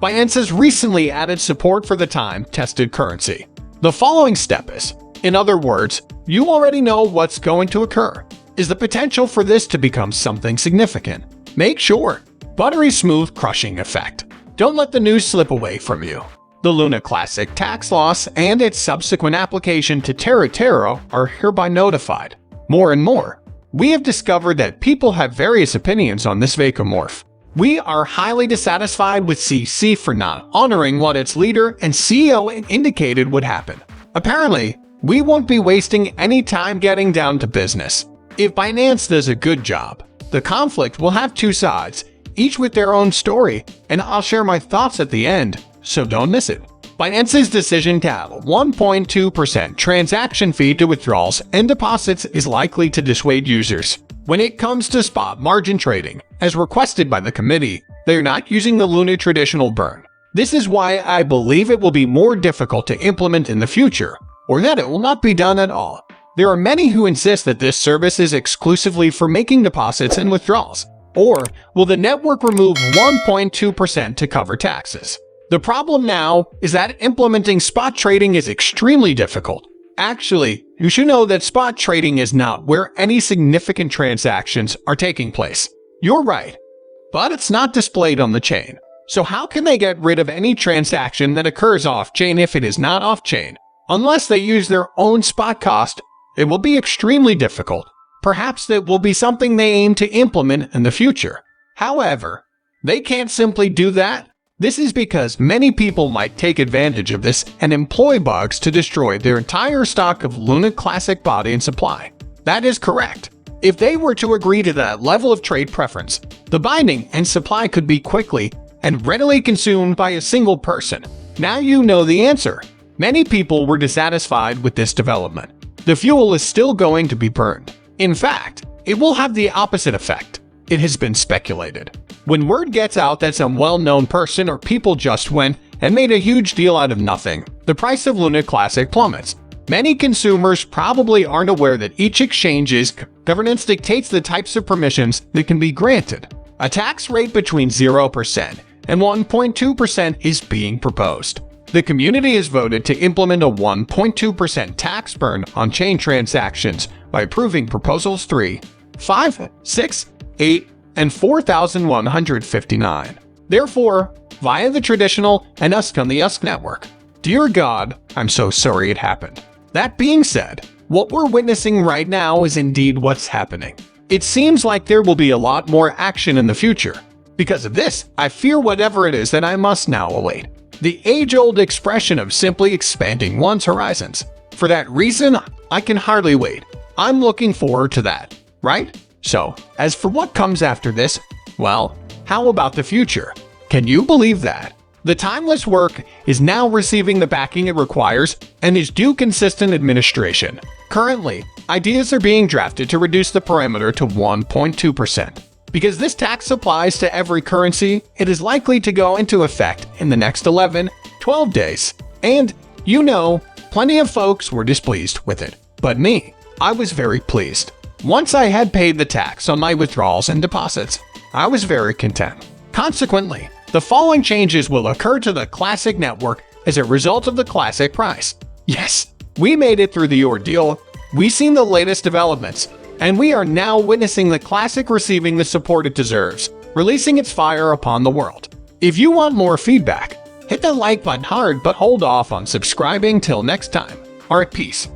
Binance has recently added support for the time-tested currency. The following step is, in other words, you already know what's going to occur, is the potential for this to become something significant. Make sure. Buttery smooth crushing effect. Don't let the news slip away from you. The Luna Classic tax loss and its subsequent application to TERRA are hereby notified. More and more, we have discovered that people have various opinions on this vacamorph. We are highly dissatisfied with CC for not honoring what its leader and CEO indicated would happen. Apparently, we won't be wasting any time getting down to business. If Binance does a good job, the conflict will have two sides, each with their own story, and I'll share my thoughts at the end, so don't miss it. Binance's decision to add a 1.2% transaction fee to withdrawals and deposits is likely to dissuade users. When it comes to spot margin trading, as requested by the committee, they are not using the Luna traditional burn. This is why I believe it will be more difficult to implement in the future, or that it will not be done at all. There are many who insist that this service is exclusively for making deposits and withdrawals. Or will the network remove 1.2% to cover taxes? The problem now is that implementing spot trading is extremely difficult. Actually, you should know that spot trading is not where any significant transactions are taking place. You're right, but it's not displayed on the chain. So how can they get rid of any transaction that occurs off-chain if it is not off-chain? Unless they use their own spot cost, it will be extremely difficult. Perhaps that will be something they aim to implement in the future. However, they can't simply do that. This is because many people might take advantage of this and employ bugs to destroy their entire stock of Luna Classic body and supply. That is correct. If they were to agree to that level of trade preference, the binding and supply could be quickly and readily consumed by a single person. Now you know the answer. Many people were dissatisfied with this development. The fuel is still going to be burned. In fact, it will have the opposite effect. It has been speculated. When word gets out that some well-known person or people just went and made a huge deal out of nothing, the price of Luna Classic plummets. Many consumers probably aren't aware that each exchange's governance dictates the types of permissions that can be granted. A tax rate between 0% and 1.2% is being proposed. The community has voted to implement a 1.2% tax burn on chain transactions by approving proposals 3, 5, 6, 8, and 4,159. Therefore, via the traditional and USC on the USC network. Dear God, I'm so sorry it happened. That being said, what we're witnessing right now is indeed what's happening. It seems like there will be a lot more action in the future. Because of this, I fear whatever it is that I must now await. The age-old expression of simply expanding one's horizons. For that reason, I can hardly wait. I'm looking forward to that, right? So, as for what comes after this, well, how about the future? Can you believe that? The timeless work is now receiving the backing it requires and is due consistent administration. Currently, ideas are being drafted to reduce the parameter to 1.2%. Because this tax applies to every currency, it is likely to go into effect in the next 11, 12 days. And, you know, plenty of folks were displeased with it. But me, I was very pleased. Once I had paid the tax on my withdrawals and deposits, I was very content. Consequently, the following changes will occur to the Classic network as a result of the Classic price. Yes, we made it through the ordeal. We've seen the latest developments, and we are now witnessing the Classic receiving the support it deserves, releasing its fire upon the world. If you want more feedback, hit the like button hard but hold off on subscribing till next time. Alright, peace.